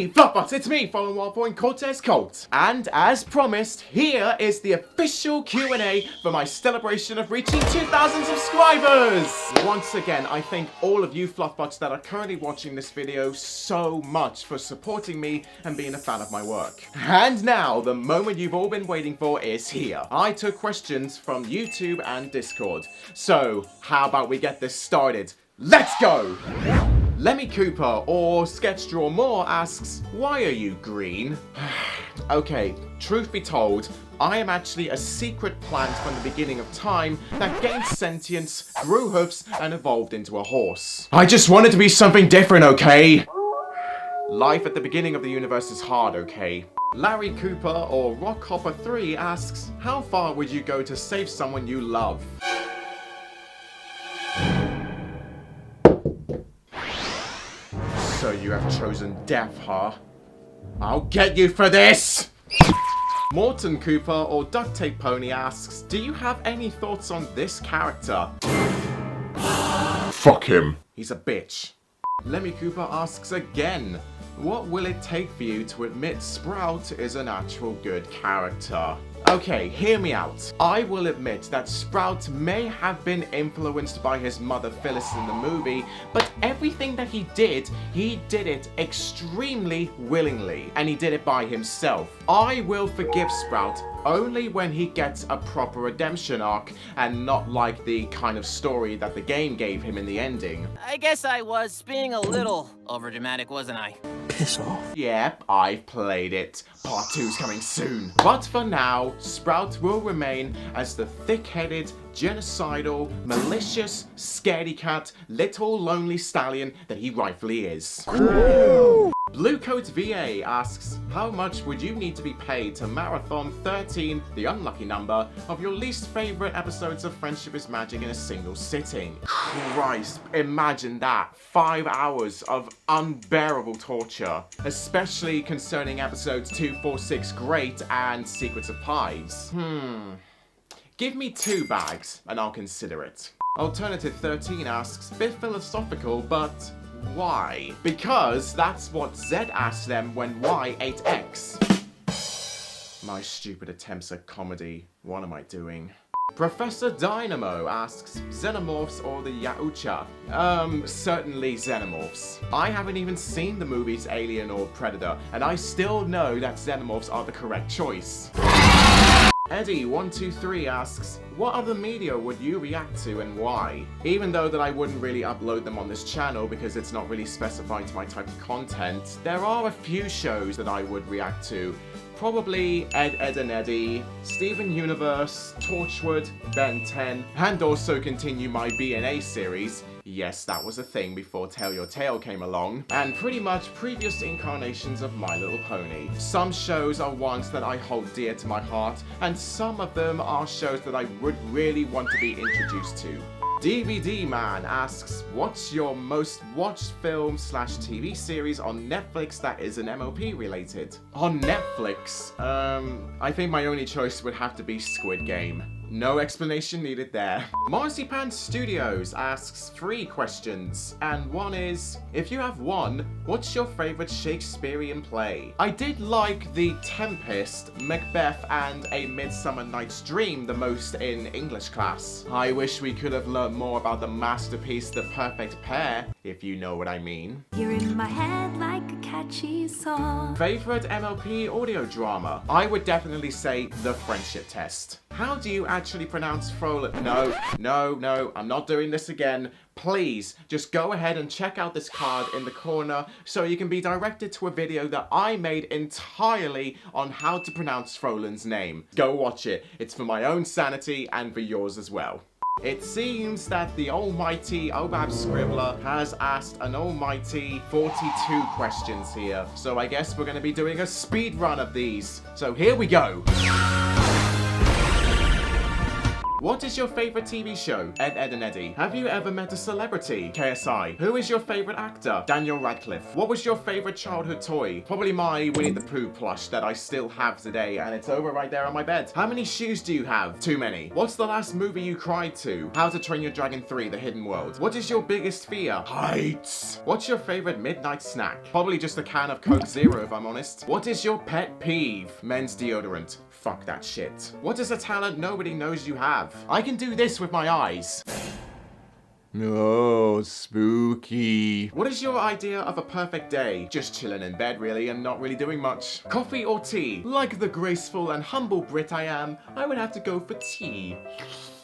Hey fluffbutts, it's me, FaolanCortez Colt. And as promised, here is the official Q&A for my celebration of reaching 2,000 subscribers! Once again, I thank all of you fluffbutts that are currently watching this video so much for supporting me and being a fan of my work. And now, the moment you've all been waiting for is here. I took questions from YouTube and Discord. So, how about we get this started? Let's go! Lemmy Cooper, or Sketch Draw More, asks, why are you green? Okay, truth be told, I am actually a secret plant from the beginning of time that gained sentience, grew hoofs, and evolved into a horse. I just wanted to be something different, okay? Life at the beginning of the universe is hard, okay? Larry Cooper, or Rockhopper3, asks, how far would you go to save someone you love? So you have chosen death, huh? I'll get you for this! Morton Cooper, or Duct Tape Pony, asks, do you have any thoughts on this character? Fuck him. He's a bitch. Lemmy Cooper asks again, what will it take for you to admit Sprout is an actual good character? Okay, hear me out. I will admit that Sprout may have been influenced by his mother Phyllis in the movie, but everything that he did it extremely willingly, and he did it by himself. I will forgive Sprout only when he gets a proper redemption arc, and not like the kind of story that the game gave him in the ending. I guess I was being a little overdramatic, wasn't I? Piss off. Yep, I've played it. Part 2's coming soon. But for now, Sprout will remain as the thick-headed, genocidal, malicious, scaredy cat, little lonely stallion that he rightfully is. Bluecoat VA asks, how much would you need to be paid to marathon 13, the unlucky number, of your least favorite episodes of Friendship is Magic in a single sitting? Christ, imagine that. 5 hours of unbearable torture, especially concerning episodes 2, 4, 6 Great and Secrets of Pies. Give me 2 bags and I'll consider it. Alternative 13 asks, bit philosophical, but why? Because that's what Z asked them when Y ate X. My stupid attempts at comedy. What am I doing? Professor Dynamo asks, Xenomorphs or the Yautja? Certainly Xenomorphs. I haven't even seen the movies Alien or Predator, and I still know that Xenomorphs are the correct choice. Eddie123 asks, what other media would you react to and why? Even though that I wouldn't really upload them on this channel because it's not really specified to my type of content, there are a few shows that I would react to. Probably Ed and Eddie, Steven Universe, Torchwood, Ben 10, and also continue my BNA series. Yes, that was a thing before Tell Your Tale came along. And pretty much previous incarnations of My Little Pony. Some shows are ones that I hold dear to my heart, and some of them are shows that I would really want to be introduced to. DVD Man asks, what's your most watched film/TV series on Netflix that isn't MLP related? On Netflix, I think my only choice would have to be Squid Game. No explanation needed there. Marzipan Studios asks 3 questions, and one is, if you have one, what's your favorite Shakespearean play? I did like The Tempest, Macbeth, and A Midsummer Night's Dream the most in English class. I wish we could have learned more about the masterpiece The Perfect Pair, if you know what I mean. You're in my head like a catchy song. Favorite MLP audio drama? I would definitely say The Friendship Test. How do you actually pronounce Frolan? No, I'm not doing this again. Please, just go ahead and check out this card in the corner so you can be directed to a video that I made entirely on how to pronounce Frolan's name. Go watch it. It's for my own sanity and for yours as well. It seems that the almighty Obab Scribbler has asked an almighty 42 questions here. So I guess we're going to be doing a speed run of these. So here we go. What is your favorite TV show? Ed, Edd and Eddy. Have you ever met a celebrity? KSI. Who is your favorite actor? Daniel Radcliffe. What was your favorite childhood toy? Probably my Winnie the Pooh plush that I still have today, and it's over right there on my bed. How many shoes do you have? Too many. What's the last movie you cried to? How to Train Your Dragon 3: The Hidden World. What is your biggest fear? Heights. What's your favorite midnight snack? Probably just a can of Coke Zero if I'm honest. What is your pet peeve? Men's deodorant. Fuck that shit. What is a talent nobody knows you have? I can do this with my eyes. Oh, spooky. What is your idea of a perfect day? Just chilling in bed, really, and not really doing much. Coffee or tea? Like the graceful and humble Brit I am, I would have to go for tea.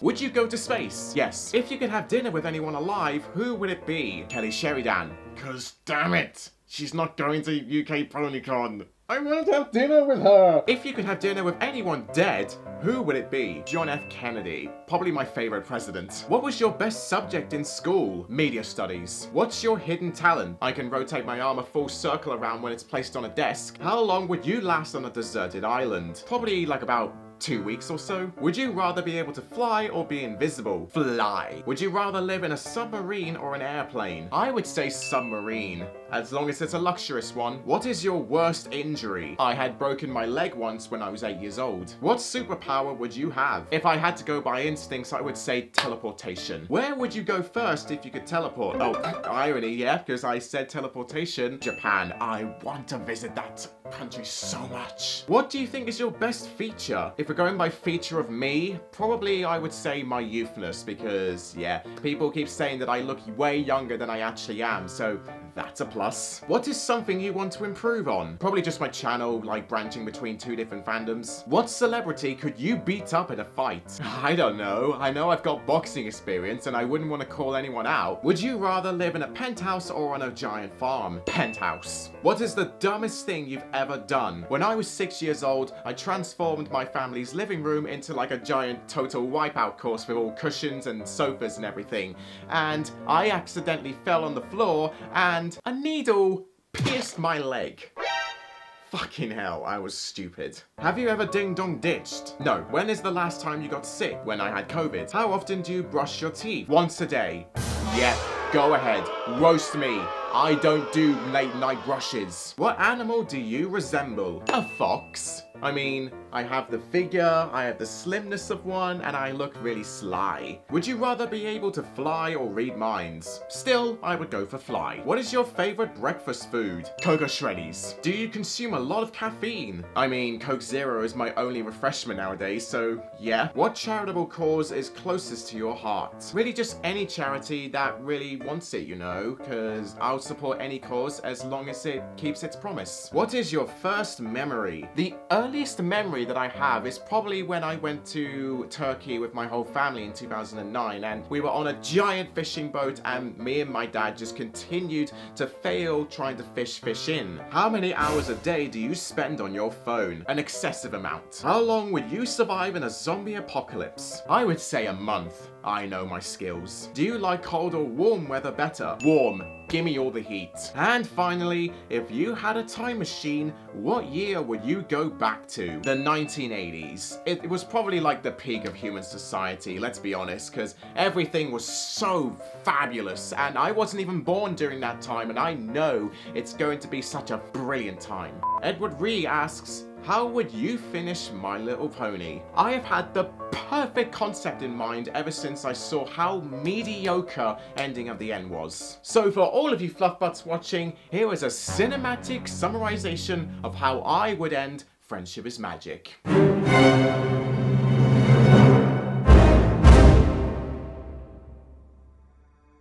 Would you go to space? Yes. If you could have dinner with anyone alive, who would it be? Kelly Sheridan. 'Cause damn it, she's not going to UK PonyCon. I want to have dinner with her. If you could have dinner with anyone dead, who would it be? John F. Kennedy. Probably my favorite president. What was your best subject in school? Media studies. What's your hidden talent? I can rotate my arm a full circle around when it's placed on a desk. How long would you last on a deserted island? Probably like about 2 weeks or so. Would you rather be able to fly or be invisible? Fly. Would you rather live in a submarine or an airplane? I would say submarine, as long as it's a luxurious one. What is your worst injury? I had broken my leg once when I was 8 years old. What superpower would you have? If I had to go by instincts, I would say teleportation. Where would you go first if you could teleport? Oh, irony, yeah, because I said teleportation. Japan. I want to visit that country so much. What do you think is your best feature? If we're going by feature of me, probably I would say my youthness, because yeah, people keep saying that I look way younger than I actually am, so that's a plus. What is something you want to improve on? Probably just my channel, like branching between 2 different fandoms. What celebrity could you beat up in a fight? I don't know. I know I've got boxing experience and I wouldn't want to call anyone out. Would you rather live in a penthouse or on a giant farm? Penthouse. What is the dumbest thing you've ever done? When I was 6 years old, I transformed my family's living room into like a giant total wipeout course with all cushions and sofas and everything. And I accidentally fell on the floor and a needle pierced my leg. Fucking hell, I was stupid. Have you ever ding-dong ditched? No. When is the last time you got sick? When I had COVID. How often do you brush your teeth? Once a day. Yep, go ahead. Roast me. I don't do late night brushes. What animal do you resemble? A fox. I mean, I have the figure, I have the slimness of one, and I look really sly. Would you rather be able to fly or read minds? Still, I would go for fly. What is your favorite breakfast food? Cocoa Shreddies. Do you consume a lot of caffeine? I mean, Coke Zero is my only refreshment nowadays, so yeah. What charitable cause is closest to your heart? Really just any charity that really wants it, you know, because I'll support any cause as long as it keeps its promise. What is your first memory? The earliest memory that I have is probably when I went to Turkey with my whole family in 2009, and we were on a giant fishing boat and me and my dad just continued to fail trying to fish in. How many hours a day do you spend on your phone? An excessive amount. How long would you survive in a zombie apocalypse? I would say a month. I know my skills. Do you like cold or warm weather better? Warm. Gimme all the heat. And finally, if you had a time machine, what year would you go back to? The 1980s. It was probably like the peak of human society, let's be honest, because everything was so fabulous, and I wasn't even born during that time, and I know it's going to be such a brilliant time. Edward Ree asks, how would you finish My Little Pony? I have had the perfect concept in mind ever since I saw how mediocre ending of the end was. So for all of you fluffbutts watching, here is a cinematic summarization of how I would end Friendship is Magic.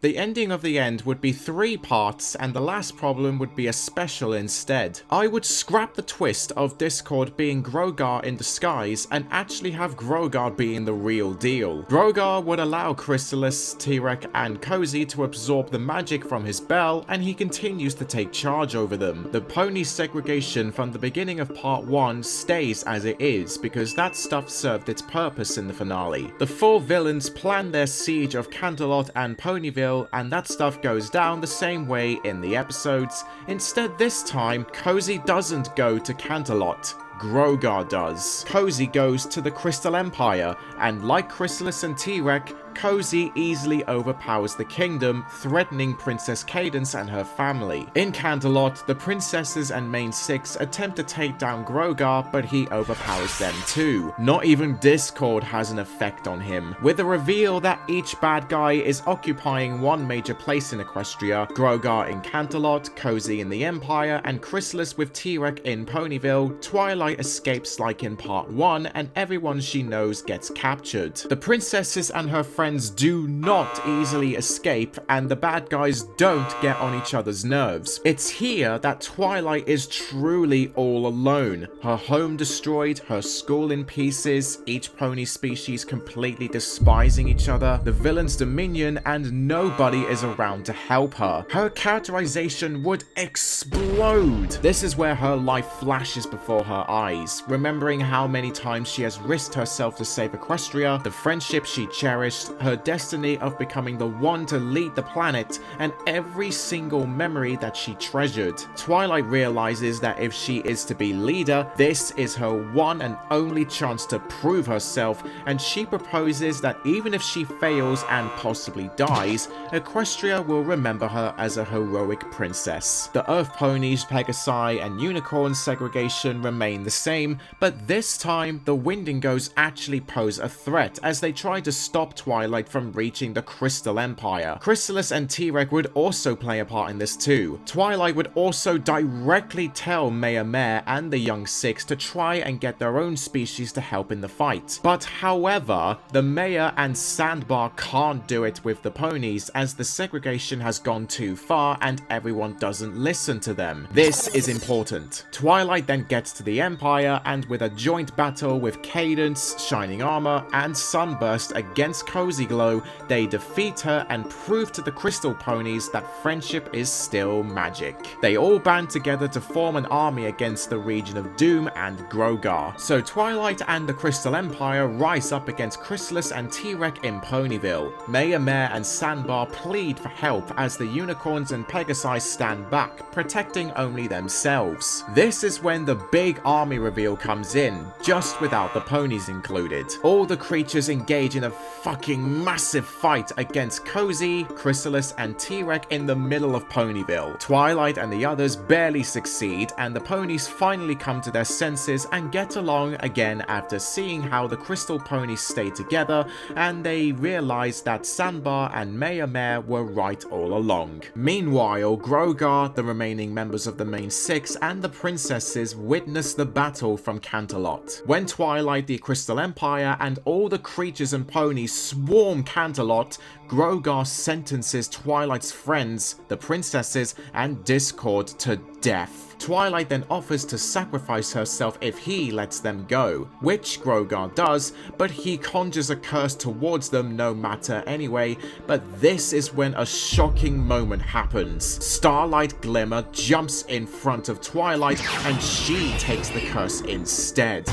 The ending of the end would be 3 parts, and the last problem would be a special instead. I would scrap the twist of Discord being Grogar in disguise and actually have Grogar being the real deal. Grogar would allow Chrysalis, T-Rex, and Cozy to absorb the magic from his bell, and he continues to take charge over them. The pony segregation from the beginning of part 1 stays as it is, because that stuff served its purpose in the finale. The 4 villains plan their siege of Canterlot and Ponyville, and that stuff goes down the same way in the episodes. Instead, this time, Cozy doesn't go to Canterlot. Grogar does. Cozy goes to the Crystal Empire, and like Chrysalis and T-Rex, Cozy easily overpowers the kingdom, threatening Princess Cadance and her family. In Canterlot, the princesses and main six attempt to take down Grogar, but he overpowers them too. Not even Discord has an effect on him, with a reveal that each bad guy is occupying one major place in Equestria: Grogar in Canterlot, Cozy in the Empire, and Chrysalis with T-Rex in Ponyville. Twilight escapes like in part 1, and everyone she knows gets captured. The princesses and her friends do not easily escape, and the bad guys don't get on each other's nerves. It's here that Twilight is truly all alone. Her home destroyed, her school in pieces, each pony species completely despising each other, the villain's dominion, and nobody is around to help her. Her characterization would explode. This is where her life flashes before her eyes, remembering how many times she has risked herself to save Equestria, the friendship she cherished, her destiny of becoming the one to lead the planet, and every single memory that she treasured. Twilight realizes that if she is to be leader, this is her one and only chance to prove herself, and she proposes that even if she fails and possibly dies, Equestria will remember her as a heroic princess. The Earth ponies, Pegasi, and Unicorn segregation remain the same, but this time the Windingos actually pose a threat as they try to stop Twilight from reaching the Crystal Empire. Chrysalis and T-Rex would also play a part in this too. Twilight would also directly tell Maya Mare and the Young Six to try and get their own species to help in the fight. But however, the Mayor and Sandbar can't do it with the ponies as the segregation has gone too far and everyone doesn't listen to them. This is important. Twilight then gets to the Empire, and with a joint battle with Cadance, Shining Armor, and Sunburst against Cozy Glow, they defeat her and prove to the Crystal Ponies that friendship is still magic. They all band together to form an army against the Region of Doom and Grogar. So Twilight and the Crystal Empire rise up against Chrysalis and T-Rex in Ponyville. Maya Mare and Sandbar plead for help as the Unicorns and Pegasi stand back, protecting only themselves. This is when the big army reveal comes in, just without the ponies included. All the creatures engage in a fucking massive fight against Cozy, Chrysalis, and T-Rex in the middle of Ponyville. Twilight and the others barely succeed, and the ponies finally come to their senses and get along again after seeing how the Crystal Ponies stay together, and they realize that Sandbar and Maya Mare were right all along. Meanwhile, Grogar, the remaining members of the main six, and the princesses witness the battle from Canterlot. When Twilight, the Crystal Empire, and all the creatures and ponies swarm Canterlot, Grogar sentences Twilight's friends, the princesses, and Discord to death. Twilight then offers to sacrifice herself if he lets them go, which Grogar does, but he conjures a curse towards them no matter anyway. But this is when a shocking moment happens. Starlight Glimmer jumps in front of Twilight and she takes the curse instead.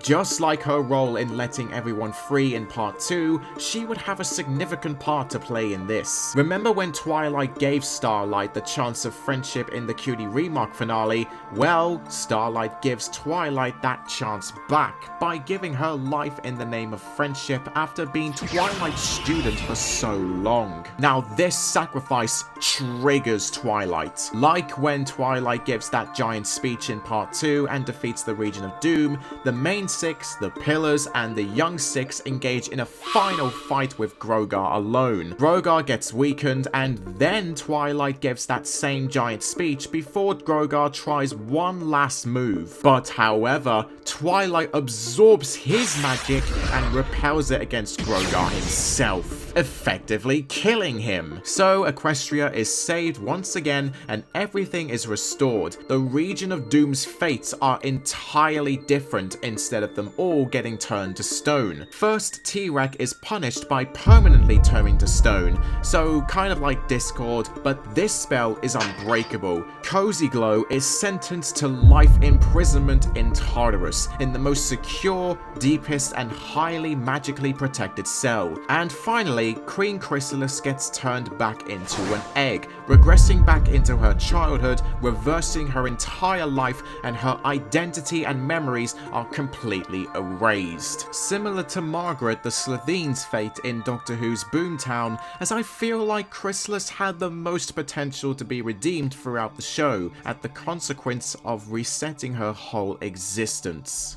Just like her role in letting everyone free in part 2, she would have a significant part to play in this. Remember when Twilight gave Starlight the chance of friendship in the QnA Remark finale? Well, Starlight gives Twilight that chance back by giving her life in the name of friendship after being Twilight's student for so long. Now this sacrifice triggers Twilight. Like when Twilight gives that giant speech in part 2 and defeats the Region of Doom, the main six, the Pillars, and the Young Six engage in a final fight with Grogar alone. Grogar gets weakened, and then Twilight gives that same giant speech before Grogar tries one last move. But however, Twilight absorbs his magic and repels it against Grogar himself, effectively killing him. So Equestria is saved once again and everything is restored. The Region of Doom's fates are entirely different instead of them all getting turned to stone. First, T-Rex is punished by permanently turning to stone, so kind of like Discord, but this spell is unbreakable, Cozy Glow is sentenced to life imprisonment in Tartarus, in the most secure, deepest, and highly magically protected cell. And finally, Queen Chrysalis gets turned back into an egg, regressing back into her childhood, reversing her entire life, and her identity and memories are completely erased. Similar to Margaret the Slothene's fate in Doctor Who's Boomtown, as I feel like Chrysalis had the most potential to be redeemed throughout the show, at the consequence of resetting her whole existence.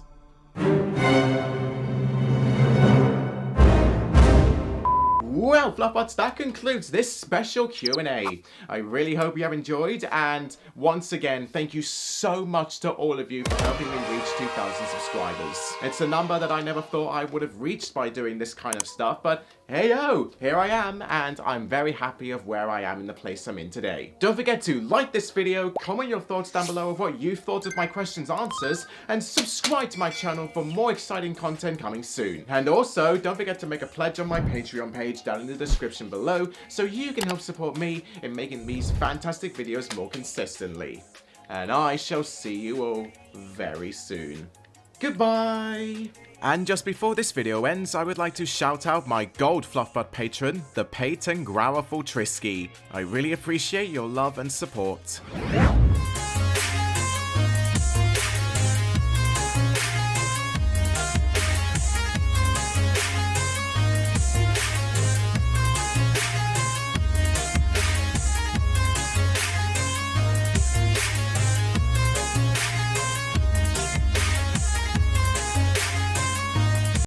Well, fluffbutts, that concludes this special Q&A. I really hope you have enjoyed, and once again, thank you so much to all of you for helping me reach 2,000 subscribers. It's a number that I never thought I would have reached by doing this kind of stuff, but hey-o, here I am, and I'm very happy of where I am in the place I'm in today. Don't forget to like this video, comment your thoughts down below of what you thought of my questions and answers, and subscribe to my channel for more exciting content coming soon. And also, don't forget to make a pledge on my Patreon page down in the description below, so you can help support me in making these fantastic videos more consistently. And I shall see you all very soon. Goodbye! And just before this video ends, I would like to shout out my gold fluffbutt patron, the Peyton Grauerful Trisky. I really appreciate your love and support.